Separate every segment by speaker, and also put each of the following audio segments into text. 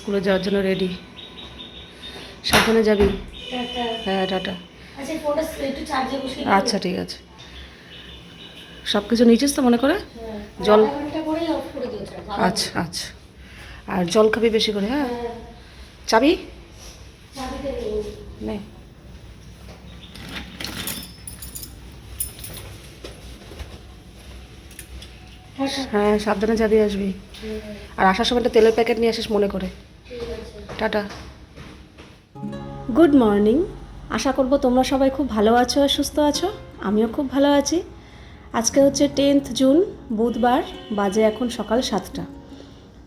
Speaker 1: স্কুলে যাওয়ার জন্য রেডি। সাবধানে যাবি। হ্যাঁ টাটা। আচ্ছা ঠিক আছে। সব কিছু নিয়েছিস তো মনে করে? জল। আচ্ছা আচ্ছা। আর জল খাবি বেশি করে। হ্যাঁ চাবি নে। হ্যাঁ সাবধানে যাবি, আসবি। আর আসার সময় একটা তেলের প্যাকেট নিয়ে আসিস মনে করে। টাটা। Good morning. আশা করব তোমরা সবাই খুব ভালো আছো আর সুস্থ আছো। আমিও খুব ভালো আছি। আজকে হচ্ছে 10th জুন, বুধবার। বাজে এখন সকাল 7টা।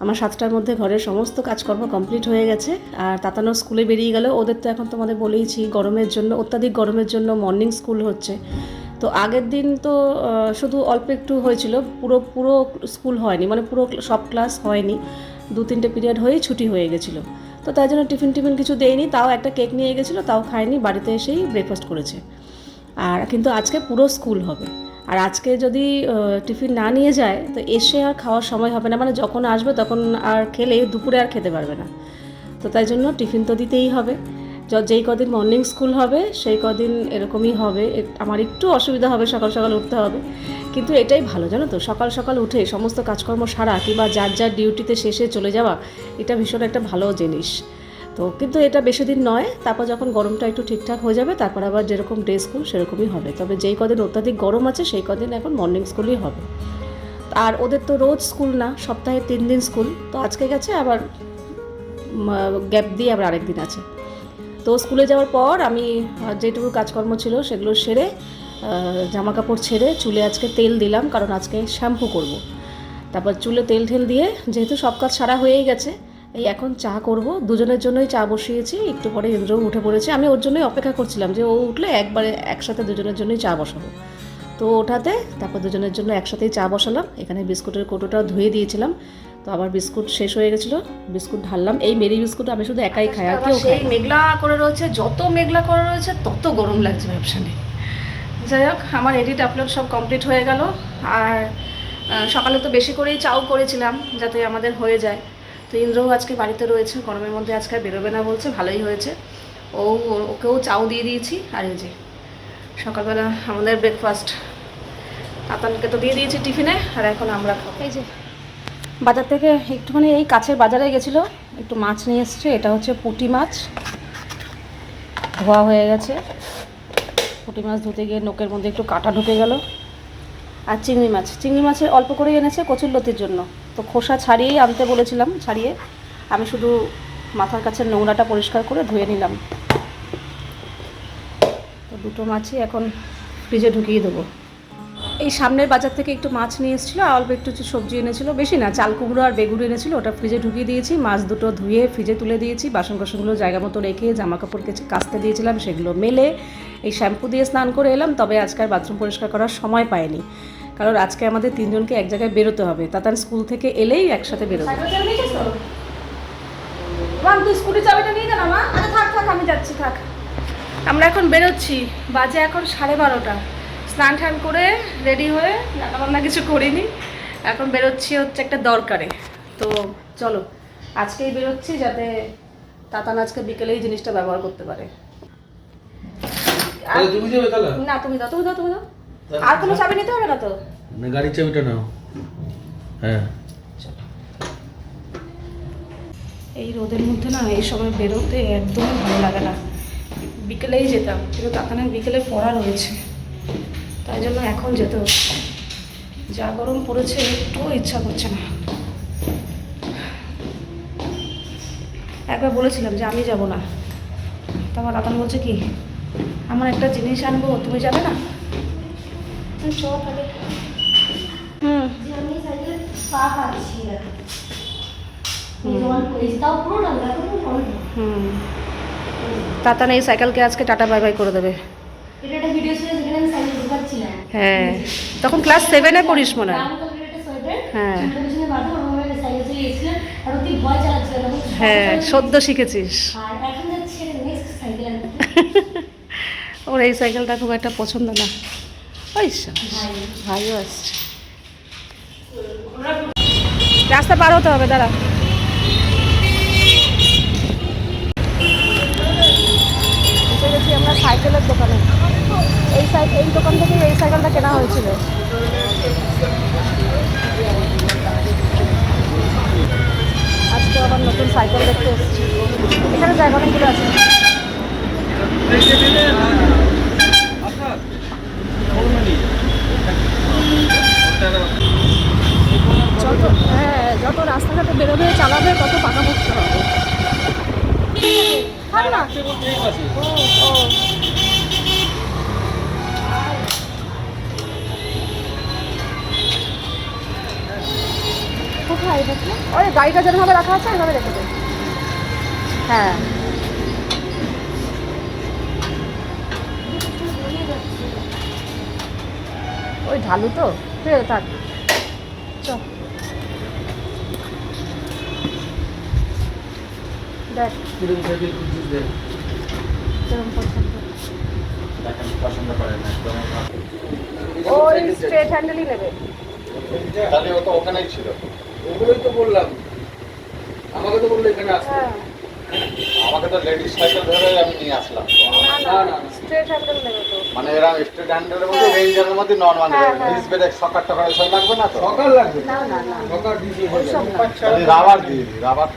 Speaker 1: আমার 7টার মধ্যে ঘরের সমস্ত কাজকর্ম কমপ্লিট হয়ে গেছে। আর তাতানো স্কুলে বেরিয়ে গেল। ওদের তো এখন তোমাদের বলেইছি গরমের জন্য, অত্যাধিক গরমের জন্য মর্নিং স্কুল হচ্ছে। তো আগের দিন তো শুধু অল্প একটু হয়েছিল, পুরো পুরো স্কুল হয়নি, মানে পুরো সব ক্লাস হয়নি। 2-3টে পিরিয়ড হয়েই ছুটি হয়ে গেছিলো। তো তাই জন্য টিফিন কিছু দেয়নি, তাও একটা কেক নিয়ে গেছিলো, তাও খায়নি, বাড়িতে এসেই ব্রেকফাস্ট করেছে। আর কিন্তু আজকে পুরো স্কুল হবে। আর আজকে যদি টিফিন না নিয়ে যায় তো এসে আর খাওয়ার সময় হবে না, মানে যখন আসবে তখন আর খেলে দুপুরে আর খেতে পারবে না। তো তাই জন্য টিফিন তো দিতেই হবে। যেই কদিন মর্নিং স্কুল হবে সেই কদিন এরকমই হবে। আমার একটু অসুবিধা হবে, সকাল সকাল উঠতে হবে, কিন্তু এটাই ভালো জানো তো, সকাল সকাল উঠে সমস্ত কাজকর্ম সারা কিংবা যার যার ডিউটিতে শেষে চলে যাওয়া, এটা ভীষণ একটা ভালো জিনিস। তো কিন্তু এটা বেশি দিন নয়, তারপর যখন গরমটা একটু ঠিকঠাক হয়ে যাবে তারপর আবার যেরকম ডে স্কুল সেরকমই হবে। তবে যেই কদিন অত্যাধিক গরম আছে সেই কদিন এখন মর্নিং স্কুলই হবে। আর ওদের তো রোজ স্কুল না, সপ্তাহে 3 দিন স্কুল। তো আজকে গেছে, আবার গ্যাপ দিয়ে আবার আরেক দিন আছে। তো স্কুলে যাওয়ার পর আমি যেটুকু কাজকর্ম ছিল সেগুলো সেরে, জামা কাপড় ছেড়ে চুলে আজকে তেল দিলাম, কারণ আজকে শ্যাম্পু করব। তারপর চুলে তেল দিয়ে যেহেতু সব কাজ সারা হয়েই গেছে, এই এখন চা করব। দুজনের জন্যই চা বসিয়েছি। একটু পরে ইন্দ্রও উঠে পড়েছে, আমি ওর জন্যই অপেক্ষা করছিলাম যে ও উঠলে একবারে একসাথে দুজনের জন্যই চা বসাবো। তো ওঠাতে তারপর দুজনের জন্য একসাথেই চা বসালাম। এখানে বিস্কুটের কৌটোটাও ধুয়ে দিয়েছিলাম, তো আবার বিস্কুট শেষ হয়ে গেছিলো, বিস্কুট ঢাললাম। এই মেরি বিস্কুট আমি শুধু একাই খাই, আর কেউ খাই। মেঘলা করে রয়েছে, যত মেঘলা করে রয়েছে তত গরম লাগছে ব্যবসা নেই। যাই হোক, আমার এডিট আপলোড সব কমপ্লিট হয়ে গেল। আর সকালে তো বেশি করেই চাও করেছিলাম যাতে আমাদের হয়ে যায়। তো ইন্দ্রও আজকে বাড়িতে রয়েছে, গরমের মধ্যে আজকে বেরোবে না বলছে, ভালোই হয়েছে। ওকেও চাও দিয়ে দিয়েছি। আর এই যে সকালবেলা আমাদের ব্রেকফাস্ট তাতানকে তো দিয়ে দিয়েছি টিফিনে, আর এখন আমরা খাবো। এই যে বাজার থেকে একটুখানি এই কাছের বাজারে গেছিলো, একটু মাছ নিয়ে এসছে। এটা হচ্ছে পুঁটি মাছ, ধোয়া হয়ে গেছে। পুঁটি মাছ ধুতে গিয়ে নোকের মধ্যে একটু কাঁটা ঢুকে গেল। আর চিংড়ি মাছের অল্প করেই এনেছে কচুরলতির জন্য। তো খোসা ছাড়িয়েই আনতে বলেছিলাম, ছাড়িয়ে আমি শুধু মাথার কাছে নোংরাটা পরিষ্কার করে ধুয়ে নিলাম। তো দুটো মাছই এখন ফ্রিজে ঢুকিয়ে দেবো। এই সামনের বাজার থেকে একটু মাছ নিয়ে এসেছিলো, আর অল্প একটু সবজি এনেছিলো, বেশি না, চাল কুমড়ো আর বেগুন এনেছিলো, ওটা ফ্রিজে ঢুকিয়ে দিয়েছি। মাছ দুটো ধুয়ে ফ্রিজে তুলে দিয়েছি, বাসনগুলো জায়গা মতো রেখে জামা কাপড় কাচতে দিয়েছিলাম, সেগুলো মেলে এই শ্যাম্পু দিয়ে স্নান করে এলাম। তবে আজকে আর বাথরুম পরিষ্কার করার সময় পাইনি, কারণ আজকে আমাদের 3 জনকে এক জায়গায় বেরোতে হবে। তাতান স্কুল থেকে এলেই একসাথে বেরোবে। তুই স্কুটির চাবিটা নিয়ে যা না মা। আরে থাক আমি যাচ্ছি, থাক। আমরা এখন বেরোচ্ছি, বাজে এখন 12:30। স্নান টান করে রেডি হয়ে, রান্নাবান্না কিছু করিনি, এখন বেরোচ্ছি হচ্ছে একটা দরকারে। তো চলো, আজকেই বেরোচ্ছি যাতে তাতান আজকে বিকেলেই জিনিসটা ব্যবহার করতে পারে। না তুমি দাও। আর কোনো চাবি নিতে হবে না তো?
Speaker 2: না, গাড়ির চাবিটা নাও। হ্যাঁ,
Speaker 1: এই রোদের মধ্যে না এই সময় বেরোতে একদমই ভালো লাগে না। বিকেলেই যেতাম, কিন্তু তাতানের বিকেলে পড়া রয়েছে, তাই জন্য এখন যেতে হচ্ছে। যা গরম পড়েছে, একটুও ইচ্ছা করছে না। একবার বলেছিলাম যে আমি যাব না, তারপর তাতান বলছে কি আমার একটা জিনিস আনবো, তুমি যাবে না? তাতান এই সাইকেলকে আজকে টাটা বাই বাই করে দেবে। হ্যাঁ, তখন ক্লাস 7-এ পড়িস মনে হয়। হ্যাঁ হ্যাঁ, সদ্য শিখেছিস। ওর এই সাইকেলটা খুব একটা পছন্দ না। ওই ভাইও আসছে, রাস্তা পার হতে হবে, দাঁড়া। এসে গেছি আমরা সাইকেলের দোকানে। এই দোকান থেকেই এই সাইকেলটা কেনা হয়েছিল। আজকে আবার নতুন সাইকেল দেখতে এসেছি। এখানে জায়গা অনেকগুলো আছে। যত রাস্তাঘাটে বেরোবে চালাবে তত পাকাপোক্ত হবে। কোথায় দেখলে? ওই গাড়িটা যেভাবে রাখা আছে ওইভাবে রেখে দেবে। হ্যাঁ, ওই ঢালু তো, ঠিক আছে থাক। চল দেখ কিরম পছন্দ। ওই স্ট্রেট হ্যান্ডেলই নেবে।
Speaker 2: তাহলে ও তো ওখানেই ছিল। ওগুলোই তো বললাম, আমাকে তো বললো এখানে আসতে। আমাকে তো লেডিস সাইকেল ধরে আমি নিয়ে আসলাম।
Speaker 1: না না, স্ট্রেট হ্যান্ডেল নেবে তো।
Speaker 2: মানে এরা স্ট্রেট হ্যান্ডেলের মধ্যে রেঞ্জের মধ্যে নরমাল ডিস ব্রেক সকার টকার সব লাগবে না তো? সকার লাগবে
Speaker 1: না না না,
Speaker 2: সকার ডিস
Speaker 1: ওইসব না।
Speaker 2: রাবার দিয়ে দিই, রাবার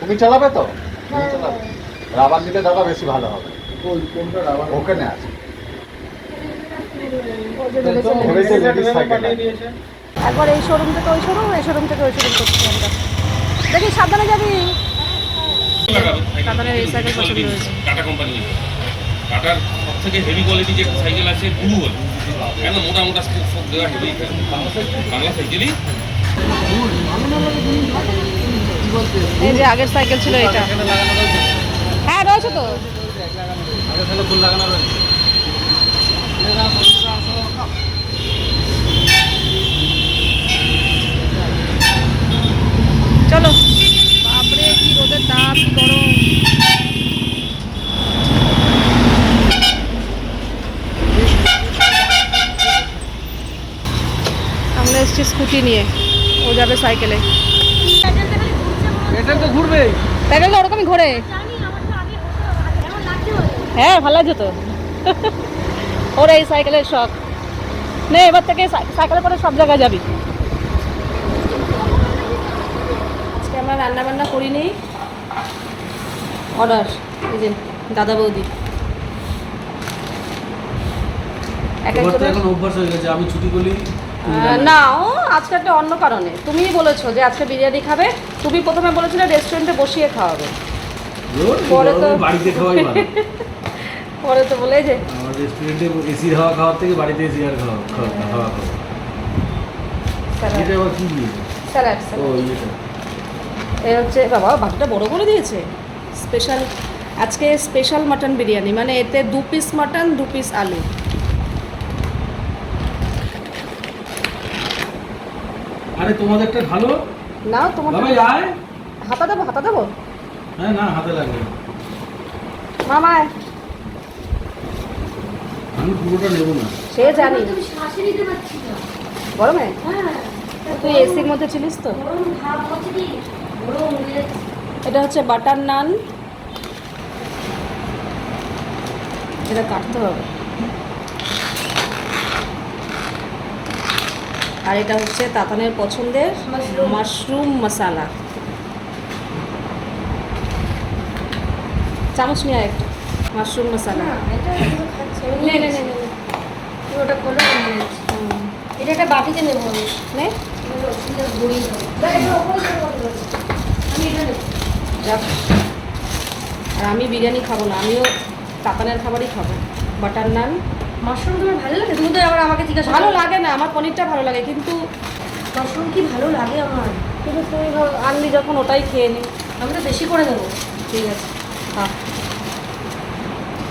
Speaker 2: তুমি চালাবে তো? তুমি চালাবে, রাবার দিলে দাদা বেশি ভালো হবে। ওই কোনটা রাবার ওখানে আছে।
Speaker 1: একবার এই শোরুম থেকে ওই শোরুম, এই শোরুম থেকে ওই শোরুম করছি আমরা। দেখি সাবধানে যাবি। সাবধানে এই সাইকেল পছন্দ হয়েছে।
Speaker 3: টাটা কোম্পানি, টাটার সব থেকে হেভি কোয়ালিটি যে সাইকেল আছে ব্লু বলে, একদম মোটা মোটা সব দেওয়া হেভি বাংলা সাইকেলই।
Speaker 1: এই যে আগের সাইকেল ছিল এটা। হ্যাঁ রয়েছে তো। চলো, বাপরে কি রোদের তাপ, কি গরম। আমরা এসছি স্কুটি নিয়ে, ও যাবে সাইকেলে।
Speaker 2: এটা তো ঘুরবে,
Speaker 1: সাইকেলটা ওরকমই ঘোরে। হ্যাঁ ভালো লাগছে তো। ওর এই সাইকেলের শখ। নে এবার থেকে সাইকেলে করে সব জায়গায় যাবি। আজকে আমরা রান্না বান্না করিনি, অর্ডার। এই যে দাদা বৌদি
Speaker 2: এখন অভ্যাস হয়ে গেছে, আমি ছুটি করলি
Speaker 1: না, ও আজকে একটা অন্য কারণে। তুমিই বলেছো যে আজকে বিরিয়ানি খাবে। তুমি প্রথমে বলেছিলে রেস্টুরেন্টে বসিয়ে খাওয়াবে, পরে তো
Speaker 2: বাড়িতে খাওয়াই ভালো।
Speaker 1: পরে তো বলে যে
Speaker 2: আমার রেস্টুরেন্টে এসির হাওয়া খাওয়ার থেকে বাড়িতে এসি আর হাওয়া খাওয়া। এটা আবার কি
Speaker 1: স্যালাড।
Speaker 2: ও এটা
Speaker 1: এ হচ্ছে, বাবা ভাতটা বড় করে দিয়েছে। স্পেশাল আজকে স্পেশাল মাটন বিরিয়ানি, মানে এতে 2 পিস মাটন 2 পিস আলু।
Speaker 2: আরে তোমাদেরটা ভালো
Speaker 1: নাও তোমার
Speaker 2: বাবা, আয়।
Speaker 1: হাতা দেবো, হাতা দেবো।
Speaker 2: হ্যাঁ না, হাতে লাগবে।
Speaker 1: মামায়
Speaker 2: আমি পুরোটা নেবো না।
Speaker 1: সে জানি, গরমে তুই এসির মধ্যে ছিলিস তো। এটা হচ্ছে বাটার নান, এটা কাটতে হবে। আর এটা হচ্ছে তাতানের পছন্দের মাশরুম মশালা। চামচ নিয়ে আয় একটা, মাশরুম মশালা। নে নে নে নে,
Speaker 4: ওটা করলে এটা একটা বাটিতে নেবো আমি।
Speaker 1: নে যাক। আর আমি বিরিয়ানি খাবো না, আমিও তাতানের খাবারই খাবো। বাটার নান।
Speaker 4: মাশরুম তোমার ভালো লাগে? তুমি তো আবার আমাকে জিজ্ঞাসা
Speaker 1: ভালো লাগে না, আমার পনিরটা ভালো লাগে, কিন্তু
Speaker 4: মাশরুম কি ভালো লাগে আমার?
Speaker 1: তুই আনলি যখন ওটাই খেয়ে নি।
Speaker 4: আমি তো বেশি করে দেবো।
Speaker 1: ঠিক আছে, হ্যাঁ।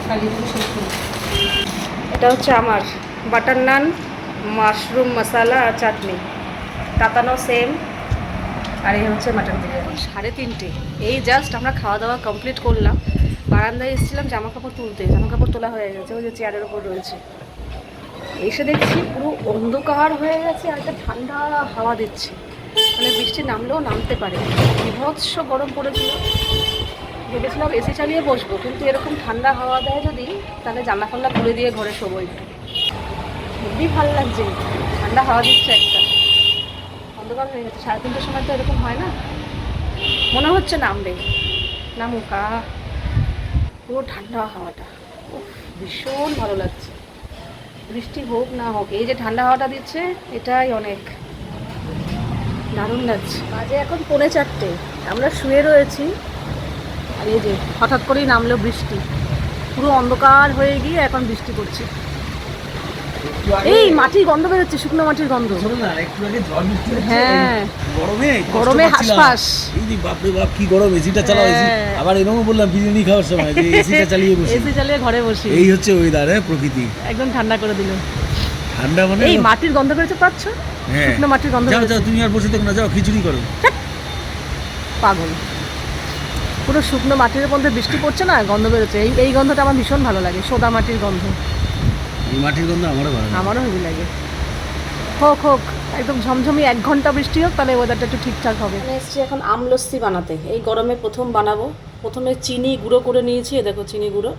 Speaker 4: কালি তুমি শেষ করি।
Speaker 1: এটা হচ্ছে আমার বাটার নান, মাশরুম মশালা আর চাটনি। তাতানো সেম। আর এই হচ্ছে মাটন বিরিয়ানি। 3:30 এই জাস্ট আমরা খাওয়া দাওয়া কমপ্লিট করলাম। বারান্দায় এসেছিলাম জামা কাপড় তুলতে, জামা কাপড় তোলা হয়ে গেছে, ওই যে চেয়ারের ওপর রয়েছে। এসে দেখছি পুরো অন্ধকার হয়ে গেছে আর একটা ঠান্ডা হাওয়া দিচ্ছে, মানে বৃষ্টি নামলেও নামতে পারে। বিভৎস গরম পড়েছিল, ভেবেছিলাম এসি চালিয়ে বসবো, কিন্তু এরকম ঠান্ডা হাওয়া দেয় যদি, তাহলে জানলা ফাল্লা খুলে দিয়ে ঘরে শোবো। একটু খুবই ভালো লাগছে, ঠান্ডা হাওয়া দিচ্ছে একটা। অন্ধকার হয়ে গেছে, 3:30টার সময় তো এরকম হয় না, মনে হচ্ছে নামবে, নামুকা। পুরো ঠান্ডা হাওয়াটা উফ, ভীষণ ভালো লাগছে। বৃষ্টি হোক না হোক, এই যে ঠান্ডা হাওয়াটা দিচ্ছে এটাই অনেক দারুণ লাগছে। বাজে এখন 3:45, আমরা শুয়ে রয়েছি, আর এই যে হঠাৎ করেই নামলো বৃষ্টি, পুরো অন্ধকার হয়ে গিয়ে এখন বৃষ্টি পড়ছে। এই মাটির গন্ধ বেরোচ্ছে, শুকনো মাটির গন্ধ। হ্যাঁ, গরমে হাঁসফাঁস।
Speaker 5: বাপরে বাপ কি গরম, এসিটা চালাও। এসি আবার এরকম বললাম বিরিয়ানি খাওয়ার সময় যে এসিটা চালিয়ে বসি,
Speaker 1: এসি চালিয়ে ঘরে বসি।
Speaker 5: এই হচ্ছে ওয়েদার, প্রকৃতি
Speaker 1: একদম ঠান্ডা করে দিল।
Speaker 5: ঠান্ডা মানে
Speaker 1: এই মাটির গন্ধ বেরোচ্ছে, পাচ্ছ?
Speaker 5: হ্যাঁ,
Speaker 1: শুকনো মাটির গন্ধ
Speaker 5: যাও
Speaker 1: বেরোচ্ছে।
Speaker 5: যাও, তুমি আর বসে দেখো না, যাও খিচুড়ি করো।
Speaker 1: পাগল, পুরো শুকনো মাটির মধ্যে বৃষ্টি পড়ছে না, গন্ধ বেরোচ্ছে। এই গন্ধটা আমার ভীষণ ভালো লাগে, সোদা মাটির গন্ধ।
Speaker 5: এই মাটির গন্ধ আমারও ভালো লাগে।
Speaker 1: আমারও হেভি লাগে। হোক হোক, একদম ঝমঝমি 1 ঘন্টা বৃষ্টি হোক, তাহলে ওয়েদারটা একটু ঠিকঠাক হবে। আমি এসেছি এখন আম লস্যি বানাতে, এই গরমে প্রথম বানাবো। প্রথমে চিনি গুঁড়ো করে নিয়েছি, দেখো চিনি গুঁড়ো,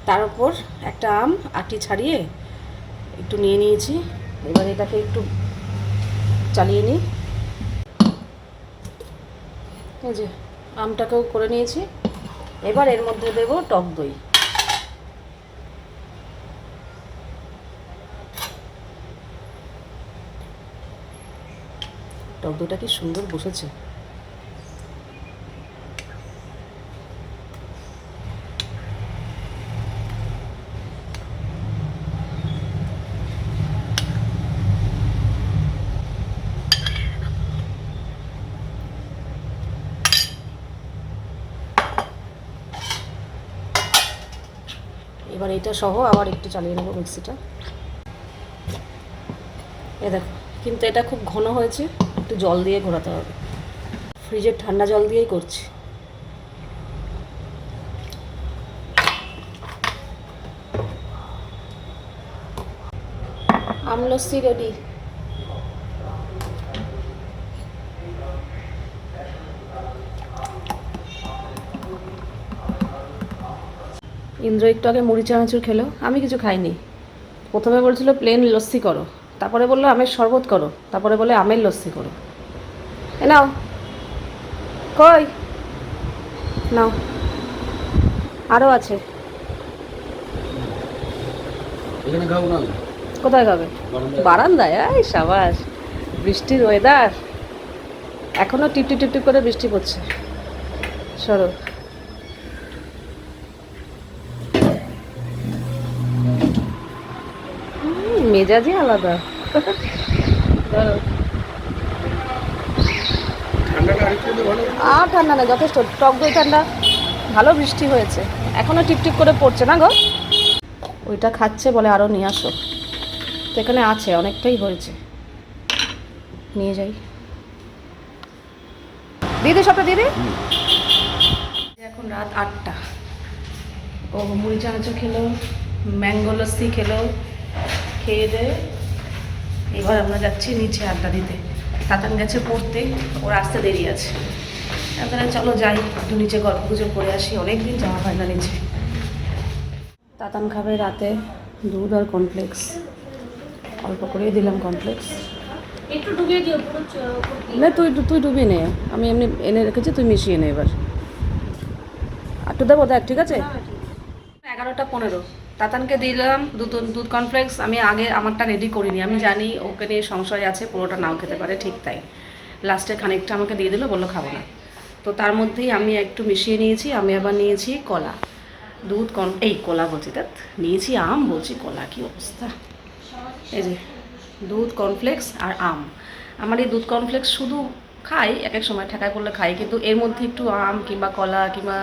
Speaker 1: তার উপর একটা আম আটি ছাড়িয়ে একটু নিয়ে নিয়েছি। এবার এটাকে একটু চালিয়ে নিই। এই যে আমটাকেও করে নিয়েছি। এবার এর মধ্যে দেবো টক দই। টক দইটা কি সুন্দর বসেছে। এবার এটা সহ আবার একটু চালিয়ে নেবো মিক্সিটা। এ দেখো, কিন্তু এটা খুব ঘন হয়েছে, একটু জল দিয়ে ঘোরাতে হবে। ফ্রিজের ঠান্ডা জল দিয়েই করছি। আম লস্যি রেডি। ইন্দ্র একটু আগে মুড়ি চানাচুর খেলো, আমি কিছু খাইনি। প্রথমে বলছিল প্লেন লস্যি করো, তারপরে বললো আমের শরবত করো, তারপরে বলে আমের লস্যি করো। এ নাও, কই নাও, আরও আছে।
Speaker 5: এখানে খাবো না,
Speaker 1: কোথায় খাবে? বারান্দায়। এই সাবাস, বৃষ্টির ওয়েদার, এখনও টিপটিপ টিপটিপ করে বৃষ্টি পড়ছে। সরো, মেজাজই আলাদা। আর ঠান্ডা না, যথেষ্ট টক দই ঠান্ডা, ভালো বৃষ্টি হয়েছে, এখনও টিপটিপ করে পড়ছে না গো। ওইটা খাচ্ছে বলে আরও নিয়ে আসো, তো এখানে আছে অনেকটাই হয়েছে, নিয়ে যাই। দিদি সবটা দিদি। এখন রাত 8টা। ও মুড়ি চানাচুর খেলো, ম্যাঙ্গো লস্যি খেলো, খেয়ে দেয়ে এবার আমরা যাচ্ছি নিচে আড্ডা দিতে। তাতান গেছে পড়তে, ওর আসতে দেরি আছে। তাহলে চলো যাই, একটু নিচে গল্প গুজব করে আসি, অনেকদিন যাওয়া হয় না নিচে। তাতান খাবে রাতে দুধ আর কর্নফ্লেক্স, অল্প করেই দিলাম কর্নফ্লেক্স।
Speaker 4: একটু ডুবিয়ে দিও পুরো
Speaker 1: না তুই ডুবিয়ে নে, আমি এমনি এনে রেখেছি, তুই মিশিয়ে নে এবার। একটু দেবো দেখ, ঠিক আছে? 11:15 তাতানকে দিলাম দুধ কর্নফ্লেক্স। আমি আগে আমারটা রেডি করিনি, আমি জানি ওকে নিয়ে সংশয় আছে, পুরোটা নাও খেতে পারে, ঠিক তাই লাস্টে খানিকটা আমাকে দিয়ে দিল, বললো খাবো না। তো তার মধ্যেই আমি একটু মিশিয়ে নিয়েছি। আমি আবার নিয়েছি কলা, এই কলা বলছি, তা নিয়েছি আম, বলছি কলা, কি অবস্থা। এই যে দুধ কর্নফ্লেক্স আর আম। আমার এই দুধ কর্নফ্লেক্স শুধু খাই, এক এক সময় ঠেকায় করলে খাই, কিন্তু এর মধ্যে একটু আম কিংবা কলা কিংবা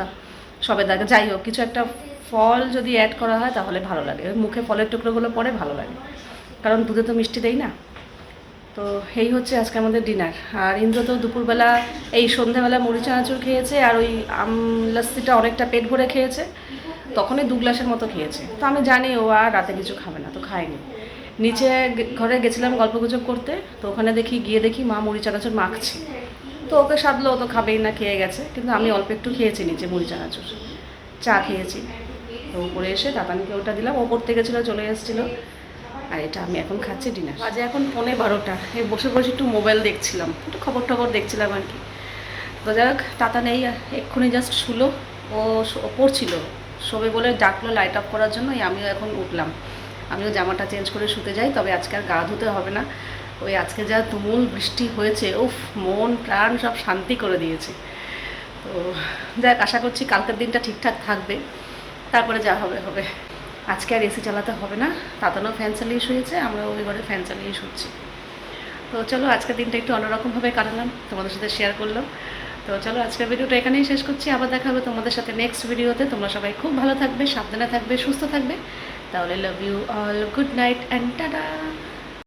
Speaker 1: সবেদা, যাই হোক কিছু একটা ফল যদি অ্যাড করা হয় তাহলে ভালো লাগে, মুখে ফলের টুকরোগুলো পরে ভালো লাগে, কারণ দুধে তো মিষ্টি দেই না। তো এই হচ্ছে আজকে আমাদের ডিনার। আর ইন্দ্র তো দুপুরবেলা এই সন্ধ্যাবেলা মুড়ি চানাচুর খেয়েছে, আর ওই আম লস্যিটা অনেকটা পেট ভরে খেয়েছে, তখনই 2 গ্লাসের মতো খেয়েছে। তো আমি জানি ও আর রাতে কিছু খাবে না, তো খায়নি। নিচে ঘরে গেছিলাম গল্পগুজব করতে, তো ওখানে গিয়ে দেখি মা মুড়ি চানাচুর মাখছে। তো ওকে সাধলো, ও তো খাবেই না, খেয়ে গেছে। কিন্তু আমি অল্প একটু খেয়েছি নিচে মুড়ি চানাচুর, চা খেয়েছি। তো উপরে এসে তাতানিকে ওটা দিলাম, ও পড়তে গেছিলো, চলে এসেছিলো। আর এটা আমি এখন খাচ্ছি ডিনার। বাজে এখন 11:15। এই বসে বসে একটু মোবাইল দেখছিলাম, একটু খবর টবর দেখছিলাম আর কি। তো যাই হোক, তাতা নেই, এক্ষুনি জাস্ট শুলো। ও পড়ছিল, শোবে বলে ডাকলো লাইট অফ করার জন্য। আমিও এখন উঠলাম, আমিও জামাটা চেঞ্জ করে শুতে যাই। তবে আজকে আর গা ধুতে হবে না। ওই আজকে যা তুমুল বৃষ্টি হয়েছে, উফ, মন প্রাণ সব শান্তি করে দিয়েছে। তো যাক, আশা করছি কালকের দিনটা ঠিকঠাক থাকবে, তারপরে যা হবে হবে। আজকে আর এসি চালাতে হবে না। তাতানো ফ্যান চালিয়ে শুয়েছে, আমরা ওই ঘরে ফ্যান চালিয়ে শুচ্ছি। তো চলো, আজকের দিনটা একটু অন্যরকমভাবে কাটালাম, তোমাদের সাথে শেয়ার করলাম। তো চলো, আজকের ভিডিওটা এখানেই শেষ করছি। আবার দেখা হবে তোমাদের সাথে নেক্সট ভিডিওতে। তোমরা সবাই খুব ভালো থাকবে, সাবধানে থাকবে, সুস্থ থাকবে। তাহলে love you all, good night and tata.